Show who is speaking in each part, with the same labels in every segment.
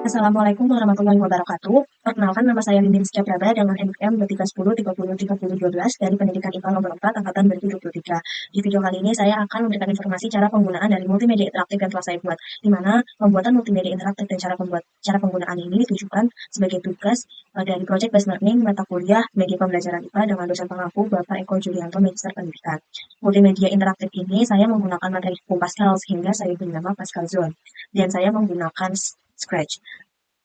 Speaker 1: Assalamualaikum warahmatullahi wabarakatuh. Perkenalkan, nama saya Lindin Setia Praba dengan NIM 310303012 dari Pendidikan IPA nomor 4 Angkatan 2023. Di video kali ini saya akan memberikan informasi cara penggunaan dari multimedia interaktif yang telah saya buat, di mana pembuatan multimedia interaktif dan cara penggunaan ini ditujukan sebagai tugas dari Project Based Learning mata kuliah media pembelajaran IPA dengan dosen pengampu Bapak Eko Julianto, Magister Pendidikan. Multimedia interaktif ini saya menggunakan materi hukum Pascal sehingga saya beri nama Pascal Zone, dan saya menggunakan Scratch.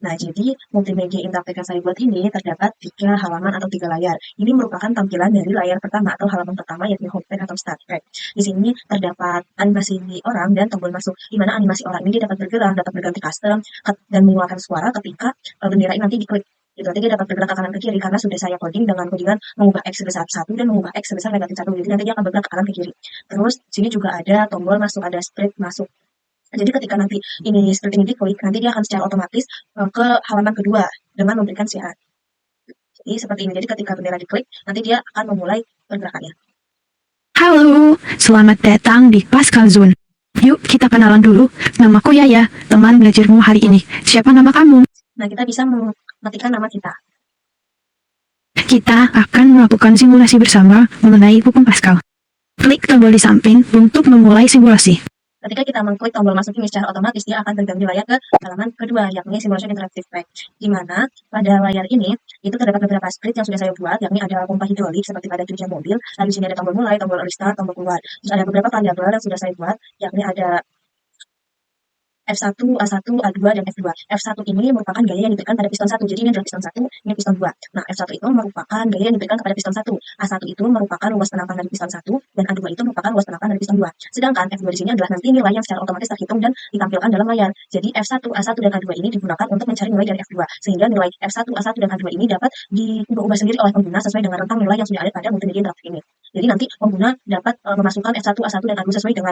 Speaker 1: Nah, jadi multimedia interaktif yang saya buat ini terdapat 3 halaman atau 3 layar. Ini merupakan tampilan dari layar pertama atau halaman pertama, yakni homepage atau start page. Di sini terdapat animasi orang dan tombol masuk, di mana animasi orang ini dapat bergerak, dapat berganti custom, dan mengeluarkan suara ketika bendera ini nanti diklik. Itu nanti dia dapat bergerak ke kanan ke kiri karena sudah saya coding dengan codingan mengubah X sebesar 1 dan mengubah X sebesar negatif 1. Jadi nanti dia akan bergerak ke kanan ke kiri. Terus sini juga ada tombol masuk, ada script masuk. Jadi ketika nanti script ini diklik, nanti dia akan secara otomatis ke halaman kedua dengan memberikan siaran. Jadi seperti ini. Jadi ketika bendera diklik, nanti dia akan memulai pergerakannya.
Speaker 2: Halo, selamat datang di Pascal Zone. Yuk kita kenalan dulu. Namaku Yaya, teman belajarmu hari ini. Siapa nama kamu?
Speaker 1: Nah, kita bisa mengetikkan nama kita.
Speaker 2: Kita akan melakukan simulasi bersama mengenai hukum Pascal. Klik tombol di samping untuk memulai simulasi.
Speaker 1: Ketika kita mengklik tombol masuk ini, secara otomatis dia akan berganti layar ke halaman kedua, yakni Simulation Interactive Pack. Di mana pada layar ini itu terdapat beberapa script yang sudah saya buat, yakni ada pompa hidrolik seperti pada cucian mobil, lalu di sini ada tombol mulai, tombol restart, tombol keluar. Terus ada beberapa variabel yang sudah saya buat, yakni ada F1, A1, A2, dan F2. F1 ini merupakan gaya yang diberikan pada piston 1. Jadi ini adalah piston 1, ini piston 2. Nah, F1 itu merupakan gaya yang diberikan kepada piston 1. A1 itu merupakan luas penampang dari piston 1, dan A2 itu merupakan luas penampang dari piston 2. Sedangkan F2 di sini adalah nanti nilai yang secara otomatis terhitung dan ditampilkan dalam layar. Jadi F1, A1, dan A2 ini digunakan untuk mencari nilai dari F2. Sehingga nilai F1, A1, dan A2 ini dapat diubah-ubah sendiri oleh pengguna sesuai dengan rentang nilai yang sudah ada pada multimedia interaktif ini. Jadi nanti pengguna dapat memasukkan F1, A1, dan A2 sesuai dengan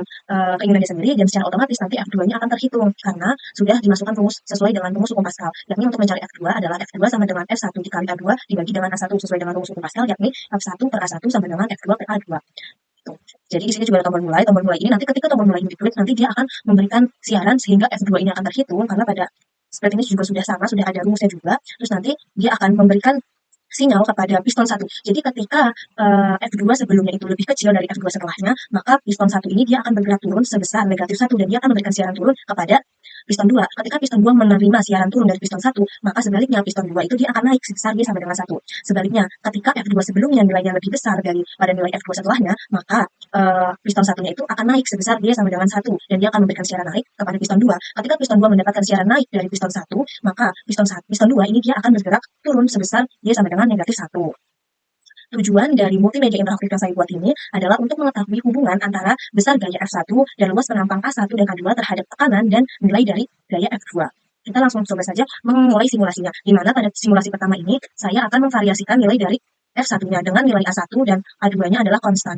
Speaker 1: keinginannya sendiri, dan secara otomatis nanti F2-nya akan terhitung karena sudah dimasukkan rumus sesuai dengan rumus hukum Pascal. Yakni untuk mencari F2 adalah F2 sama dengan F1 dikali A2 dibagi dengan A1 sesuai dengan rumus hukum Pascal, yakni F1 per A1 sama dengan F2 per A2. Tuh. Jadi di sini juga ada tombol mulai. Tombol mulai ini nanti ketika tombol mulai ini diklik, nanti dia akan memberikan siaran sehingga F2 ini akan terhitung karena pada script ini juga sudah sama, sudah ada rumusnya juga. Terus nanti dia akan memberikan sinyal kepada piston 1. Jadi ketika F2 sebelumnya itu lebih kecil dari F2 setelahnya, maka piston 1 ini dia akan bergerak turun sebesar negatif 1 dan dia akan memberikan siaran turun kepada piston 2. Ketika piston 2 menerima siaran turun dari piston 1, maka sebaliknya piston 2 itu dia akan naik sebesar dia sama dengan 1. Sebaliknya, ketika F2 sebelumnya nilainya lebih besar daripada nilai F2 setelahnya, maka piston 1-nya itu akan naik sebesar dia sama dengan 1 dan dia akan memberikan siaran naik kepada piston 2. Ketika piston 2 mendapatkan siaran naik dari piston 1, maka piston 2 ini dia akan bergerak turun sebesar dia sama dengan negatif 1. Tujuan dari multimedia interaktif yang saya buat ini adalah untuk mengetahui hubungan antara besar gaya F1 dan luas penampang A1 dan A2 terhadap tekanan dan nilai dari gaya F2. Kita langsung coba saja memulai simulasinya, di mana pada simulasi pertama ini saya akan memvariasikan nilai dari F1-nya dengan nilai A1 dan A2-nya adalah konstan.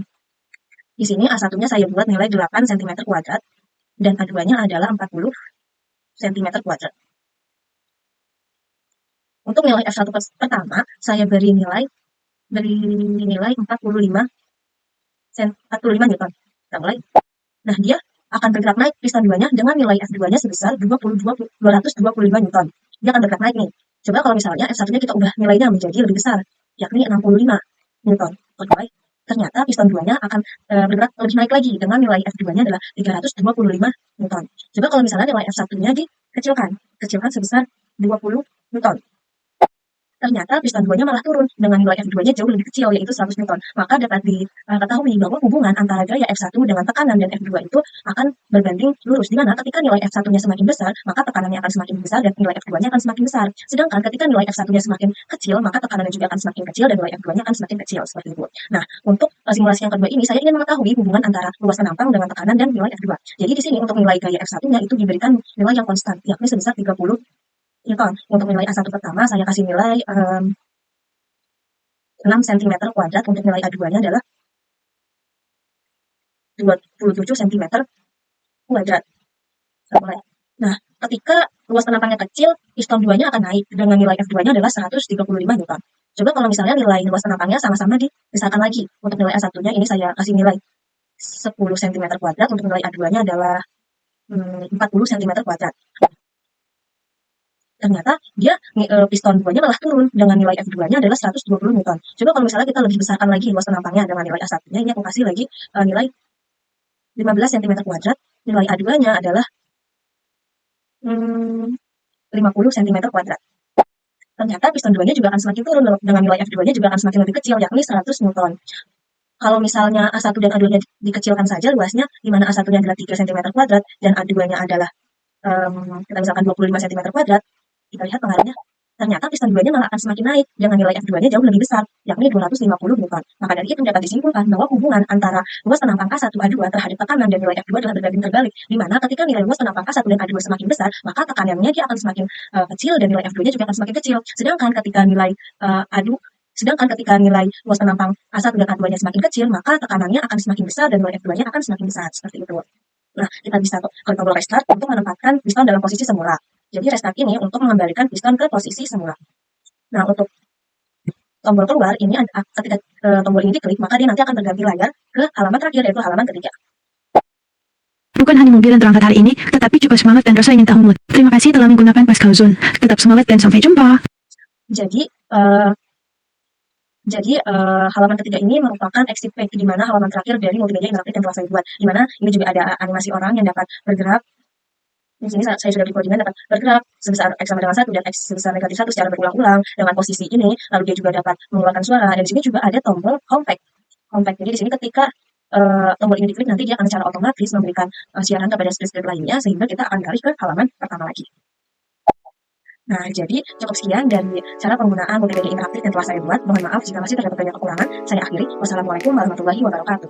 Speaker 1: Di sini A1-nya saya buat nilai 8 cm kuadrat dan A2-nya adalah 40 cm kuadrat. Untuk nilai F1 pertama, saya beri nilai 45 Newton. Kita mulai. Nah, dia akan bergerak naik piston 2-nya dengan nilai F2-nya sebesar 225 Newton. Dia akan bergerak naik nih. Coba kalau misalnya F1-nya kita ubah nilainya menjadi lebih besar, yakni 65 Newton. Oke. Ternyata piston 2-nya akan bergerak lebih naik lagi dengan nilai F2-nya adalah 325 Newton. Coba kalau misalnya nilai F1-nya dikecilkan sebesar 20 Newton. Ternyata piston 2-nya malah turun dengan nilai F2-nya jauh lebih kecil, yaitu 100 Newton. Maka dapat diketahui bahwa hubungan antara gaya F1 dengan tekanan dan F2 itu akan berbanding lurus, di mana ketika nilai F1-nya semakin besar, maka tekanannya akan semakin besar dan nilai F2-nya akan semakin besar. Sedangkan ketika nilai F1-nya semakin kecil, maka tekanannya juga akan semakin kecil dan nilai F2-nya akan semakin kecil, seperti itu. Nah, untuk simulasi yang kedua ini, saya ingin mengetahui hubungan antara luas penampang dengan tekanan dan nilai F2. Jadi di sini untuk nilai gaya F1-nya itu diberikan nilai yang konstan, yakni sebesar 30 Newton. Untuk nilai A1 pertama, saya kasih nilai 6 cm kuadrat. Untuk nilai A2-nya adalah 27 cm kuadrat. Nah, ketika luas penampangnya kecil, piston 2-nya akan naik dengan nilai F2-nya adalah 135 Newton. Coba kalau misalnya nilai luas penampangnya sama-sama dibesarkan lagi. Untuk nilai A1-nya ini saya kasih nilai 10 cm kuadrat. Untuk nilai A2-nya adalah 40 cm kuadrat. ternyata dia piston 2-nya malah turun dengan nilai F2-nya adalah 120 Newton. Coba kalau misalnya kita lebih besarkan lagi luas penampangnya dengan nilai A1-nya, ini aku kasih lagi nilai 15 cm kuadrat, nilai A2-nya adalah 50 cm kuadrat. Ternyata piston 2-nya juga akan semakin turun dengan nilai F2-nya juga akan semakin lebih kecil, yakni 100 Newton. Kalau misalnya A1 dan A2-nya dikecilkan saja luasnya, di mana A1-nya adalah 3 cm kuadrat dan A2-nya adalah kita misalkan 25 cm kuadrat, kita lihat pengaruhnya. Ternyata piston 2-nya malah akan semakin naik dengan nilai F2-nya jauh lebih besar, yakni 250 Newton. Maka dari itu dapat disimpulkan bahwa hubungan antara luas penampang A1, A2 terhadap tekanan dan nilai F2 adalah berbanding terbalik, di mana ketika nilai luas penampang A1 dan A2 semakin besar, maka tekanannya dia akan semakin kecil dan nilai F2-nya juga akan semakin kecil. Sedangkan ketika nilai luas penampang A1 dan A2-nya semakin kecil, maka tekanannya akan semakin besar dan nilai F2-nya akan semakin besar, seperti itu. Nah, kita bisa klik tombol restart untuk menempatkan piston dalam posisi semula. Jadi restart ini untuk mengembalikan piston ke posisi semula. Nah, untuk tombol keluar ini ketika tombol ini diklik, maka dia nanti akan berganti layar ke halaman terakhir, yaitu halaman ketiga.
Speaker 2: Bukan hanya mobil yang terangkat hari ini, tetapi juga semangat dan rasa ingin tahu. Terima kasih telah menggunakan Pascal Zone. Tetap semangat dan sampai jumpa.
Speaker 1: Jadi halaman ketiga ini merupakan exit page, di mana halaman terakhir dari multimedia interaktif yang telah saya buat. Di mana ini juga ada animasi orang yang dapat bergerak. Di sini saya sudah beri koordinat dapat bergerak sebesar X sama dengan 1 dan X sebesar negatif 1 secara berulang-ulang dengan posisi ini. Lalu dia juga dapat mengeluarkan suara. Dan di sini juga ada tombol compact. Jadi di sini ketika tombol ini diklik, nanti dia akan secara otomatis memberikan siaran kepada script lainnya, sehingga kita akan beralih ke halaman pertama lagi. Nah, jadi cukup sekian dari cara penggunaan multimedia interaktif yang telah saya buat. Mohon maaf jika masih terdapat banyak kekurangan. Saya akhiri. Wassalamualaikum warahmatullahi wabarakatuh.